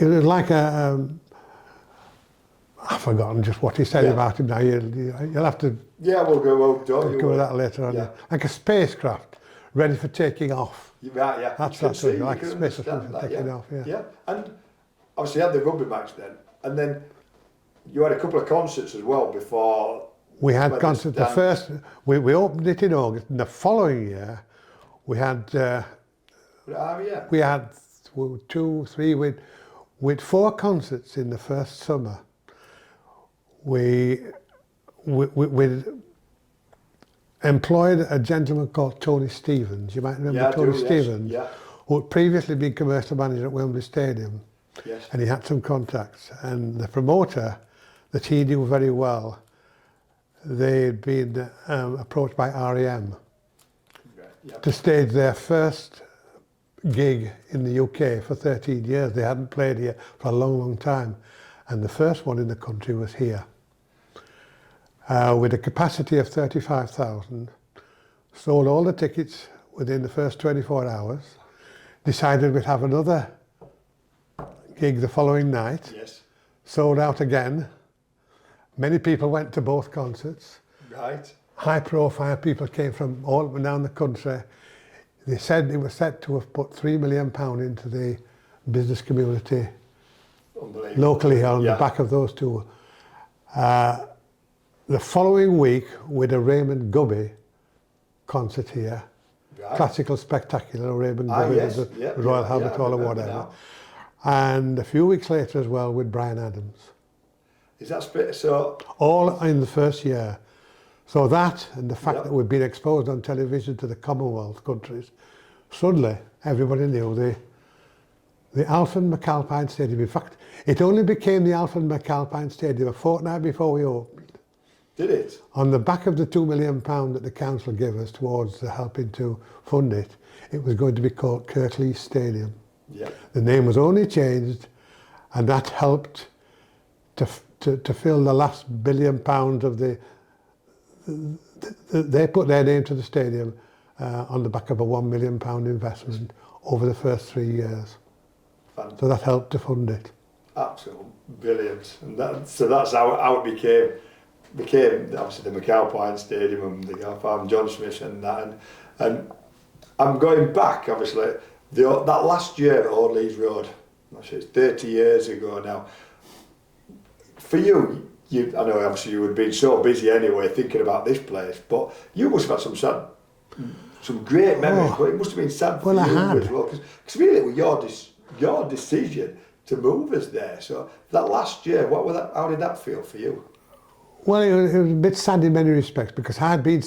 It was like I've forgotten just what he said about him now. You'll have to cover that later on. Yeah. Like a spacecraft ready for taking off. Right, yeah. That's it, like a spacecraft for taking off. Yeah, and obviously you had the rugby match then, and then you had a couple of concerts as well before. We had concerts. The first, we opened it in August, and the following year we had we had 2, 3, with 4 concerts in the first summer. We employed a gentleman called Tony Stevens. You might remember Tony Stevens, who had previously been commercial manager at Wembley Stadium, and he had some contacts. And the promoter that he knew very well, they'd been approached by REM to stage their first gig in the UK for 13 years. They hadn't played here for a long, long time. And the first one in the country was here. With a capacity of 35,000, sold all the tickets within the first 24 hours, decided we'd have another gig the following night, sold out again. Many people went to both concerts. Right. High profile people came from all up and down the country. They said it was said to have put £3 million into the business community locally on the back of those two. The following week, with a Raymond Gubby concert here, classical spectacular, Raymond Gubby, the Royal Albert Hall or whatever. And a few weeks later as well with Brian Adams. Is that split? So all in the first year. So that and the fact that we've been exposed on television to the Commonwealth countries, suddenly everybody knew the Alfred McAlpine Stadium. In fact, it only became the Alfred McAlpine Stadium a fortnight before we opened. Did it? On the back of the £2 million that the council gave us towards helping to fund it, it was going to be called Kirklees Stadium. Yeah. The name was only changed, and that helped to fill the last £1 billion of they put their name to the stadium on the back of a £1 million investment over the first 3 years. Fantastic. So that helped to fund it. Absolutely brilliant. And so that's how it became obviously the McAlpine Stadium and the Farm John Smith and that. And I'm going back, obviously, that last year at Old Leeds Road, it's 30 years ago now. For you, I know obviously you would have been so busy anyway thinking about this place, but you must have had some great memories, but it must have been sad for you as well, because really it was your decision to move us there. So that last year, how did that feel for you? Well, it was a bit sad in many respects because I've been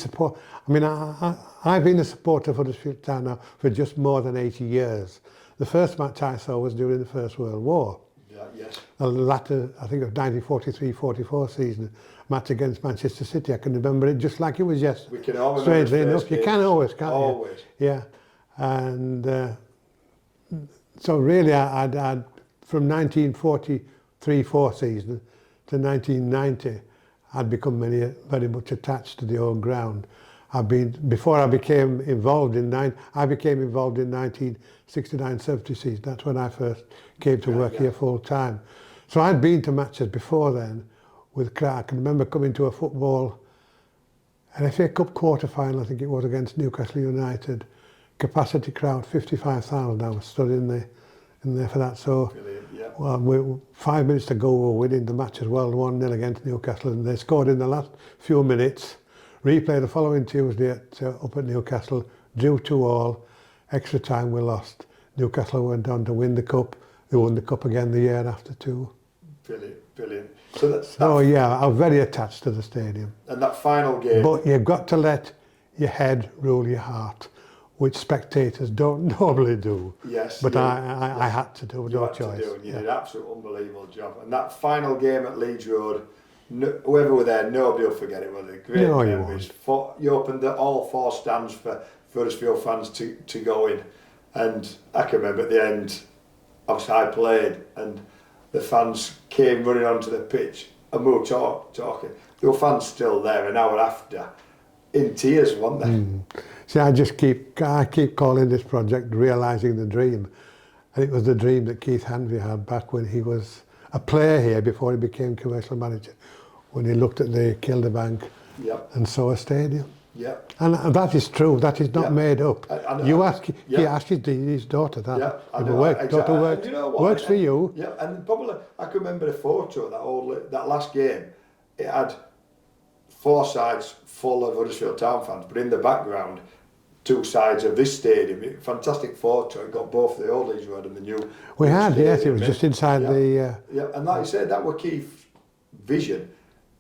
I've been a supporter of Huddersfield Town now for just more than 80 years. The first match I saw was during the First World War. The latter, I think, of 1943-44 season, match against Manchester City. I can remember it just like it was yesterday. We can always strangely enough, you can always, can't always. You? Yeah, and so really, I'd from 1943-4 season to 1990, I'd become very much attached to the old ground. Before I became involved in 1969-70 season. That's when I first came to work here full time. So I'd been to matches before then with I can remember coming to a football An FA Cup quarter-final, I think it was, against Newcastle United. Capacity crowd, 55,000. I was stood in there for that. So, Brilliant, yeah. well, 5 minutes to go, we were winning the match as well, 1-0 against Newcastle, and they scored in the last few minutes. Replay the following Tuesday up at Newcastle, drew 2-2, extra time we lost. Newcastle went on to win the cup. They won the cup again the year after too. Brilliant, brilliant. Yeah, I'm very attached to the stadium. And that final game. But you've got to let your head rule your heart, which spectators don't normally do. Yes. But I had to do, no choice. You did an absolute unbelievable job. And that final game at Leeds Road, whoever were there, nobody will forget it. Were they? Great memories. You opened all 4 stands for Huddersfield fans to go in. And I can remember at the end, obviously I played, and the fans came running onto the pitch, and we were talking. There were fans still there an hour after, in tears, weren't they? See, I keep calling this project Realising the Dream. And it was the dream that Keith Hanvey had back when he was a player here before he became commercial manager, when he looked at the Kildebank and saw a stadium. Yeah. And that is true, that is not made up. He asked his daughter that. Daughter you know what? Works for you. Yeah, and probably, I can remember the photo of that last game. It had 4 sides full of Huddersfield Town fans, but in the background, 2 sides of this stadium. Fantastic photo. It got both the old Leeds Road and the new. We had, yes, it was just inside the. Yeah, and like you said, that was Keith's vision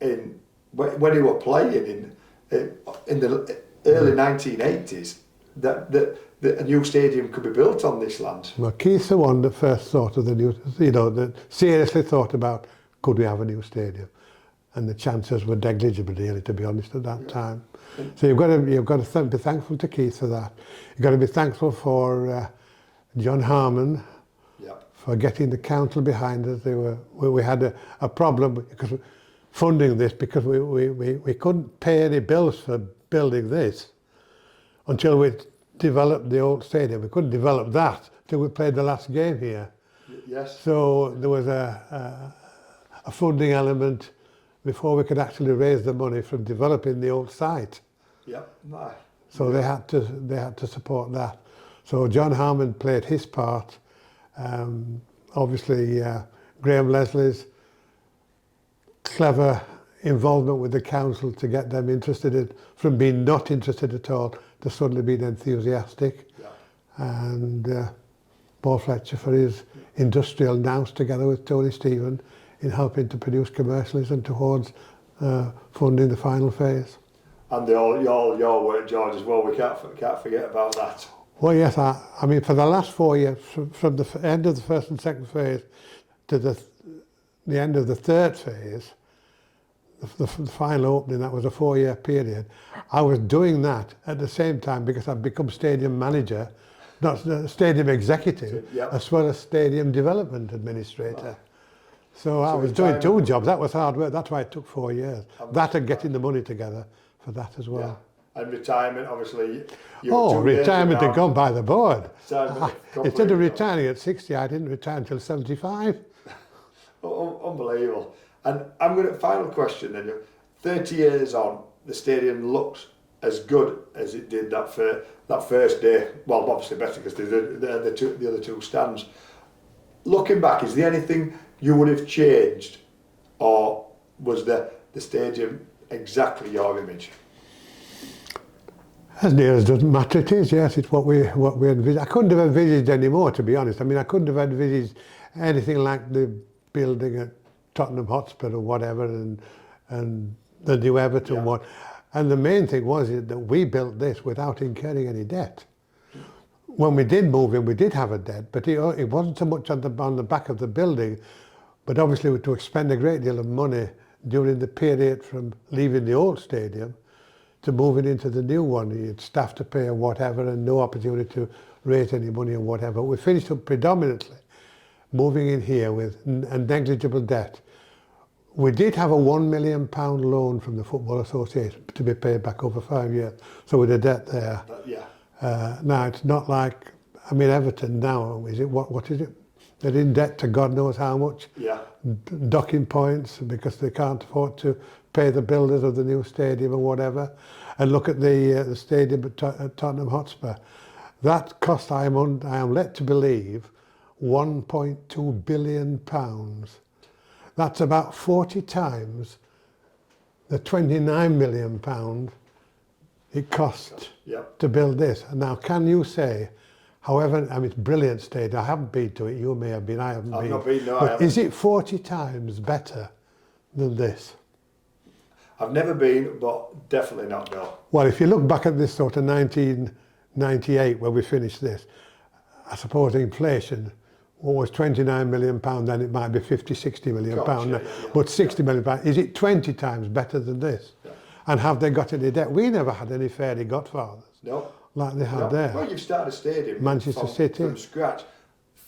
in when he was playing in the early 1980s. That a new stadium could be built on this land. Well, Keith's the one that first thought of the new, that seriously thought about, could we have a new stadium? And the chances were negligible, really, to be honest, at that time. So you've got to be thankful to Keith for that. You've got to be thankful for John Harmon for getting the council behind us. We had a problem because funding this, because we couldn't pay any bills for building this until we developed the old stadium. We couldn't develop that till we played the last game here. Yes. So there was a funding element before we could actually raise the money from developing the old site. Yeah. Nice. So they had to support that. So John Harmon played his part. Obviously, Graham Leslie's clever involvement with the council to get them interested from being not interested at all to suddenly being enthusiastic. Yeah. And Paul Fletcher for his industrial nous together with Tony Stephen in helping to produce commercialism towards funding the final phase. And your work, George, as well. We can't forget about that. Well, yes, I mean, for the last 4 years, from the end of the first and second phase to the end of the third phase, the final opening, that was a 4-year period, I was doing that at the same time because I'd become stadium manager, not stadium executive, as well as stadium development administrator. So I was doing 2 jobs. That was hard work. That's why it took 4 years. That and getting the money together for that as well. Yeah. And retirement, obviously. Retirement had gone by the board. Instead of retiring at 60, I didn't retire until 75. Unbelievable. And I'm going to, final question then. 30 years on, the stadium looks as good as it did that first day. Well, obviously better because the other 2 stands. Looking back, is there anything you would have changed, or was the stadium exactly your image? As near as doesn't matter it is, yes, it's what we envisaged. I couldn't have envisaged any more, to be honest. I mean, I couldn't have envisaged anything like the building at Tottenham Hotspur or whatever, and the new Everton one. And the main thing was that we built this without incurring any debt. When we did move in, we did have a debt, but it wasn't so much on the back of the building, but obviously to expend a great deal of money during the period from leaving the old stadium to moving into the new one. You had staff to pay or whatever, and no opportunity to raise any money or whatever. We finished up predominantly moving in here with a negligible debt. We did have a £1 million loan from the Football Association to be paid back over 5 years, so with a debt there. Now it's not like, I mean, Everton now, is it what is it? They're in debt to God knows how much. Docking points because they can't afford to pay the builders of the new stadium or whatever. and look at the stadium at Tottenham Hotspur. That cost, I am led to believe, £1.2 billion. That's about 40 times the £29 million it cost to build this. And now, can you say, however, I mean, it's a brilliant stadium. I haven't been to it. You may have been. I haven't been. I've not been, no, I But haven't. is it 40 times better than this? I've never been, but definitely not, Bill. Well, if you look back at this sort of 1998, where we finished this, I suppose inflation was £29 million, then it might be 50, 60 million pound. Yeah, But 60 million pound, is it 20 times better than this? Yeah. And have they got any debt? We never had any fairy godfathers No. like they had No. there. Well, you've started a stadium Manchester City. from scratch,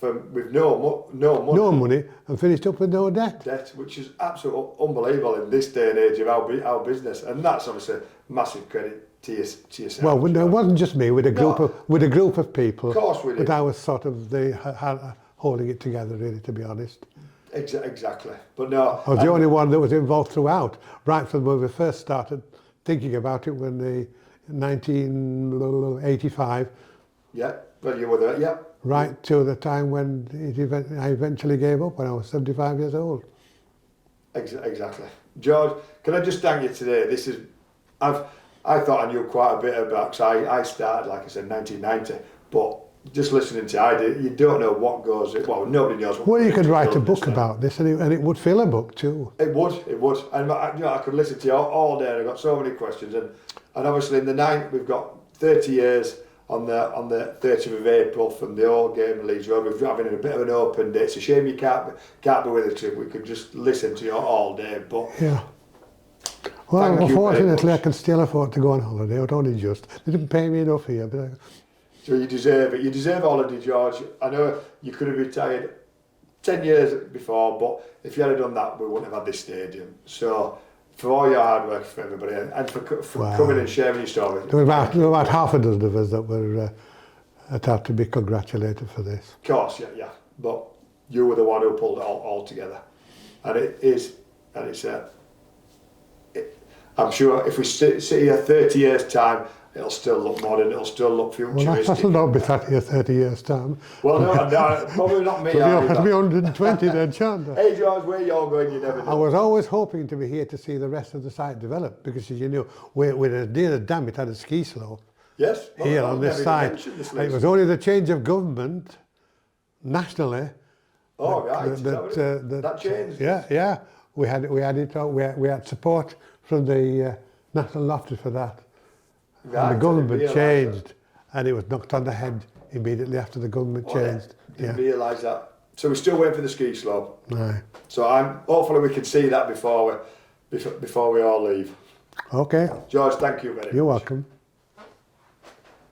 with no money. No money, and finished up with no debt. Debt, which is absolutely unbelievable in this day and age of our business, and that's obviously massive credit to yourself. Well, no, it wasn't just me. With a group of people. Of course we did. But I was sort of holding it together, really, to be honest. Exactly. But no, I was the only one that was involved throughout, right from when we first started thinking about it, when the 1985. Yeah. Well, you were there. Yeah. Right to the time when I eventually gave up when I was 75 years old. Exactly. George, can I just thank you today? I thought I knew quite a bit about, because I started, like I said, 1990, but just listening to you don't know what goes, well, nobody knows what. Well, you could write a book about this, and it would fill a book too. It would. And I could listen to you all day, and I've got so many questions, and obviously in the night, we've got 30 years on the 30th of April from the old game at Leeds Road. We're having a bit of an open day. It's a shame you can't be with us. We could just listen to you all day. But yeah. Well, thank you very unfortunately, I much. can still afford to go on holiday. But only just. They didn't pay me enough here, but. So you deserve it. You deserve holiday, George. I know you could have retired 10 years before, but if you had done that, we wouldn't have had this stadium. So for all your hard work for everybody, and for coming and sharing your story. There were about half a dozen of us that were had to be congratulated for this. Of course, yeah. But you were the one who pulled it all together. And I'm sure if we sit here 30 years' time, it'll still look modern, it'll still look futuristic. Well, that'll not be 30 years' time. Well, no, probably not me. It'll be 120 then, shan't it? Hey, George, where you're going, you never know. I was always hoping to be here to see the rest of the site develop, because, as you know, we're near the dam, it had a ski slope. Yes. Well, Here on this site. It was only the change of government, nationally. Oh, right. That changed. Yeah. We had support from the National Lottery for that. Right, And the government changed, and it was knocked on the head immediately after the government changed. Didn't realise that. So we're still waiting for the ski slope. Aye. So hopefully we can see that before we all leave. Okay. George, thank you very much. You're welcome.